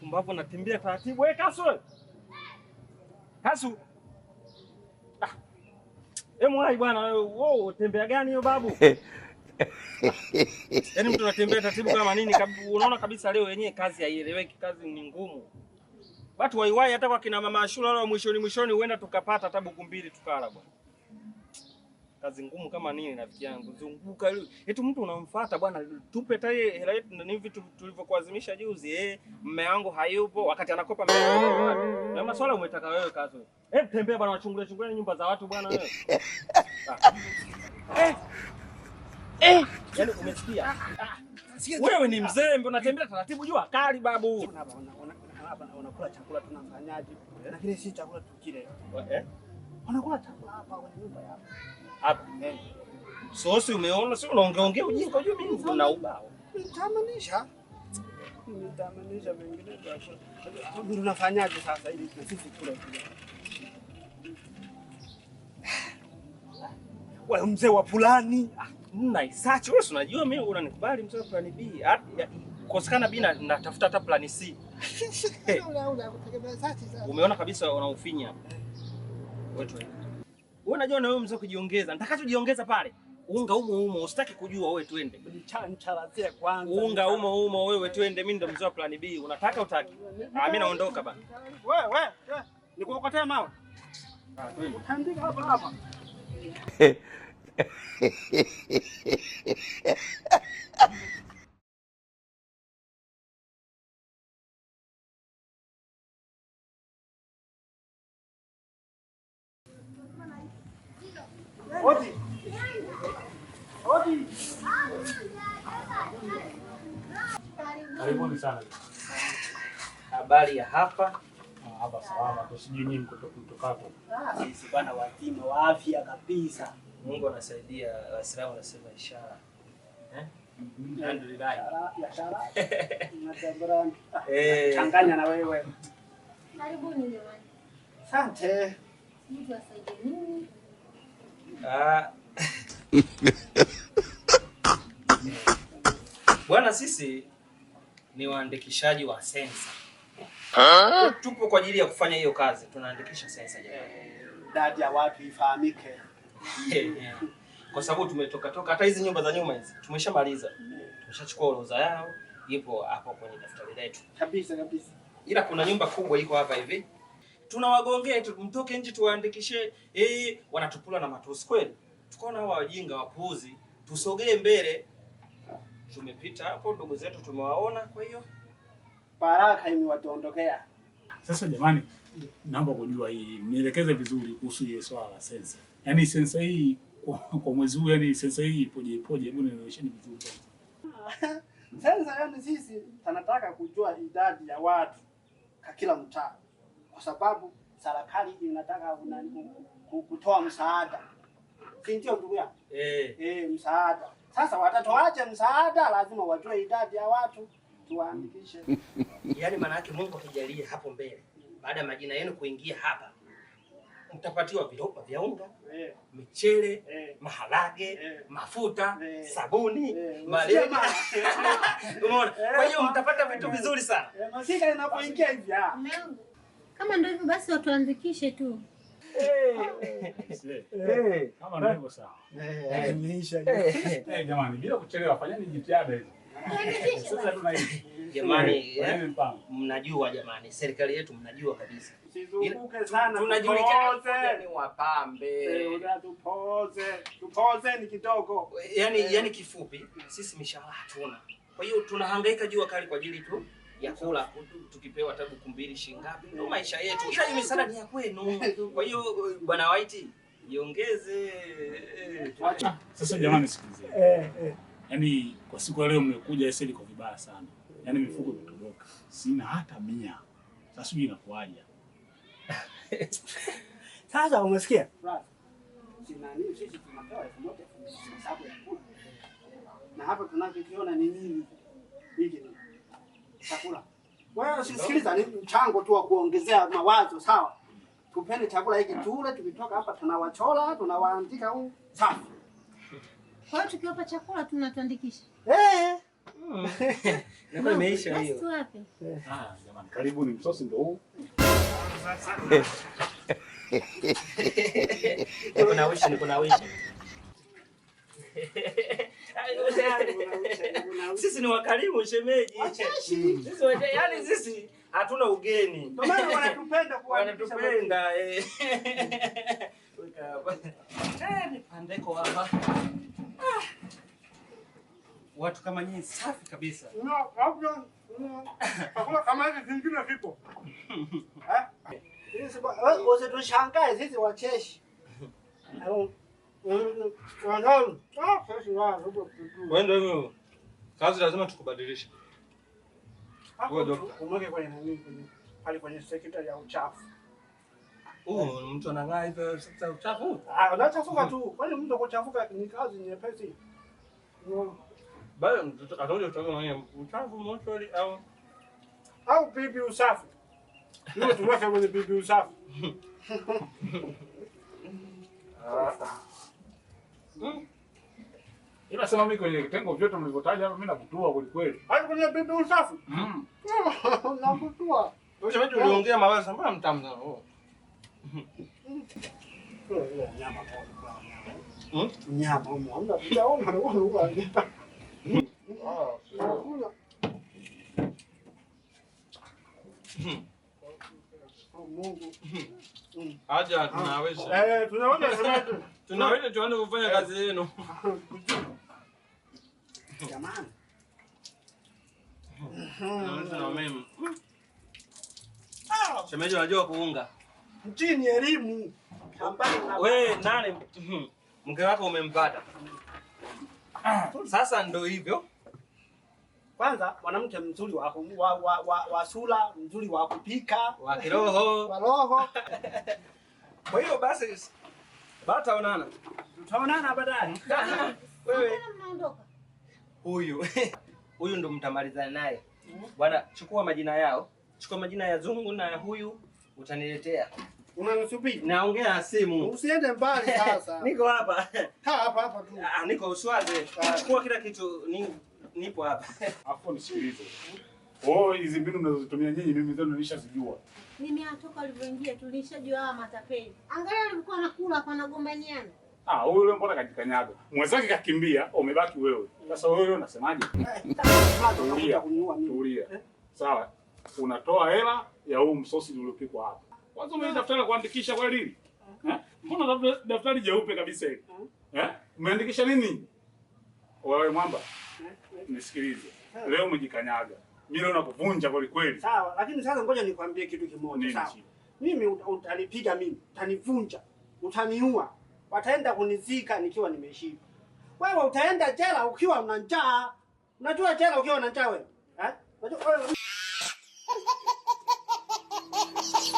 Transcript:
Pumbavu natembea taratibu. Wewe Kasu wewe. Kasu. Mwai bwana wewe tembea gani hiyo babu? Yaani mtu anatembea taratibu kama nini? Unaona kabisa leo yenyewe kazi haieleweki, kazi ni ngumu. Watu waiwai hata kwa kina mama shule wale mwishoni huenda tukapata hata buku mbili tukala bwana. Kazi ngumu kama nini rafiki yangu. Zunguka eti mtu unamfuata bwana tupe taye hela yetu ni vitu tulivyokuazimisha juzi mume wangu hayupo wakati anakopa mume wangu. Na maswala umetaka wewe Kazi. Tembea bwana wachungulie nyumba za watu bwana wewe. Yaani umesikia? Wewe ni mzee mbona unatembea taratibu jua kali babu. Unakula chakula tunafanyaje? Lakini si chakula tukile. Unakula chakula hapa kwenye nyumba yako. Hapa. Sosi umeona sio unaongea ujinga unajua mimi ndio na ubao. Nitamanisha mengine chakula. Tunafanyaje sasa ili sisi kule. Wewe mzee wa fulani. Mna isachi wewe unajua mimi unanikubali mzee wa plan B. Kosekana B natafuta hata plan C. Umeona kabisa unaufinya. Wewe unajua na wewe mzee kujiongeza. Nitakachojiongeza pale. Unga umo usitaki kujua wewe twende. Nicharazie kwanza. Unga umo wewe twende mimi ndo mzee wa plan B. Unataka utaki? Mimi naondoka bana. Wewe nikuokotea mawe. Twende. Utaandika hapa. Odi. Karibuni sana. Habari ya hapa? Hapa salama, tusijui nyinyi mtokako. Sisi bwana watima wa afya kabisa. Mungu anasaidia, Waislamu wanasema ishara. Alhamdulillah. Ishara. Mnatambarani. Changanya na wewe. Karibuni jamani. Asante. Mtu asaidie nini? Bwana sisi ni waandikishaji wa sensa. Tupo kwa ajili ya kufanya hiyo kazi, tunaandikisha sensa jamani. Idadi ya watu ifahamike. Kwa sababu tumetoka hata hizi nyumba za nyuma hizi tumeshamaliza. Tumeshachukua orodha yao, ipo hapo kwenye daftari letu. Kabisa. Ila kuna nyumba kubwa iko hapa hivi. Tunawagongea mtoke nje tuwaandikishe, wanatupula na matusi kweli. Tukaona hawa wajinga wapuuzi, tusogee mbele. Tumepita hapo ndugu zetu tumewaona kwa hiyo baraka imewatondokea. Sasa jamani, naomba kujua hii, nielekeze vizuri kuhusu hili swala la sensa. Yaani sensa hii kwa mwezi huu, yaani sensa hii ipoje, hebu nielewesheni vizuri. Sensa yani sisi tunataka kujua idadi ya watu kwa kila mtaa. Kwa sababu serikali inataka kutoa msaada. Si ndio ndugu yangu? Msaada. Sasa watatoaje msaada? Lazima wajue idadi ya watu tuwaandikishe. Yaani maana yake Mungu akijalie hapo mbele baada ya majina yenu kuingia hapa mtapatiwa viroba vya unga, michele, maharage, mafuta, sabuni, malema. Umeona? Kwa hiyo mtapata vitu vizuri sana. Masika inapoingia hivi Kama ndio hivyo basi watuandikishe tu. Kama ndivyo sawa. Jamani, bila kuchelewa fanyeni jitihada hizo. Sasa tuna hivi. Jamani, mnajua jamani, serikali yetu mnajua kabisa. Sizunguke sana. Tunajulikana ni wapambe. Tupoze ni kidogo. Yaani kifupi, sisi mishahara hatuna. Kwa hiyo tunahangaika jua kali kwa ajili tu ya kula, tukipewa tabu kumbili shilingi ngapi ndio maisha yetu. Ila hiyo misaada ni ya kwenu. Kwa hiyo bwana White jiongeze. Sasa jamani sikizeni. Yaani kwa siku leo mmekuja eseli kwa vibaya sana. Yaani mifuko imetoboka. Sina hata 100. Sasa sijui inakuaje. Sasa umesikia? Sisi tunapewa 1,000 sababu ya kula. Na hapa tunachokiona ni nini? Hiki ni chakula. Wewe usisikiliza, ni mchango tu wa kuongezea mawazo, sawa? Tupende chakula hiki tule, tukitoka hapa tunawachola, tunawaandika safi. Kwa hiyo tukiwapa chakula tunatuandikisha. Ndio imeisha hiyo. Basi wapi? Jamani, karibuni, msosi ndio huu. Kuna wishi. Sisi ni wakarimu shemeji. Sisi yaani sisi hatuna ugeni. Ndio maana wanatupenda Wanatupenda ni pandeko hapa. Watu kama nyinyi safi kabisa. Hakuna kama hivi vingine vipo. Sisi tushangae sisi wacheshi. Wewe ndio kazi lazima tukubadilishe. Umweke kwenye nani kwenye sekta ya uchafu. Mtu anang'aa hivyo sekta ya uchafu. Unachafuka tu. Kwani mtu kuchafuka ni kazi nyepesi. Bado ataje utaona mwenye uchafu mochori au bibi usafi. Ndio tuweke kwenye bibi usafi. Ila sema mimi kwenye kitengo vyote mlivyotaja hapa mimi nakutua kweli kweli. Hadi kwenye bibi usafi. Nakutua. Wewe sema uliongea mawazo mbona mtamu sana. Nyama kwa. Nyama hamna tunaona huko. Mungu. Aja tunaweza. Tunaweza tuanze kufanya kazi yenu. Jamani. Na mimi. Shemeji unajua kuunga. Mjini elimu. Wewe nani? Mke wako umempata. Sasa ndo hivyo. Kwanza mwanamke mzuri wa sura, mzuri wa kupika, wa kiroho, wa roho. Kwa hiyo basi bataonana. Tutaonana baadaye. Wewe mnaondoka. Huyu ndo mtamalizana naye. Bwana, chukua majina yao. Chukua majina ya Zungu na huyu utaniletea. Unanisubiri? Naongea simu. Usiende mbali sasa. Niko hapa. Kaa hapa tu. Niko Uswazi. Chukua kila kitu nipo hapa. Afu nisikilize. Hizi mbinu mnazozitumia nyinyi mimi ndio nilishazijua. Mimi atoka alivyoingia tulishajua hawa matapeli. Angalia alikuwa anakula hapa anagombaniana. Huyu leo mbona kajikanyaga? Mwenzake kakimbia, umebaki wewe. Sasa wewe unasemaje? Tulia. Sawa. Unatoa hela ya huu msosi uliopikwa hapa. Kwanza umedaftari kuandikisha kwa nini? Mbona daftari jeupe kabisa hili? Umeandikisha nini? Wewe mwamba. Nisikilize. Leo umejikanyaga. Mimi leo nakuvunja kweli kweli. Sawa, lakini sasa ngoja nikwambie kitu kimoja. Sawa. Mimi utanipiga mimi, utanivunja, utaniua. Wataenda kunizika nikiwa nimeshiba. Wewe utaenda jela ukiwa una njaa. Unajua jela ukiwa una njaa wewe? Unajua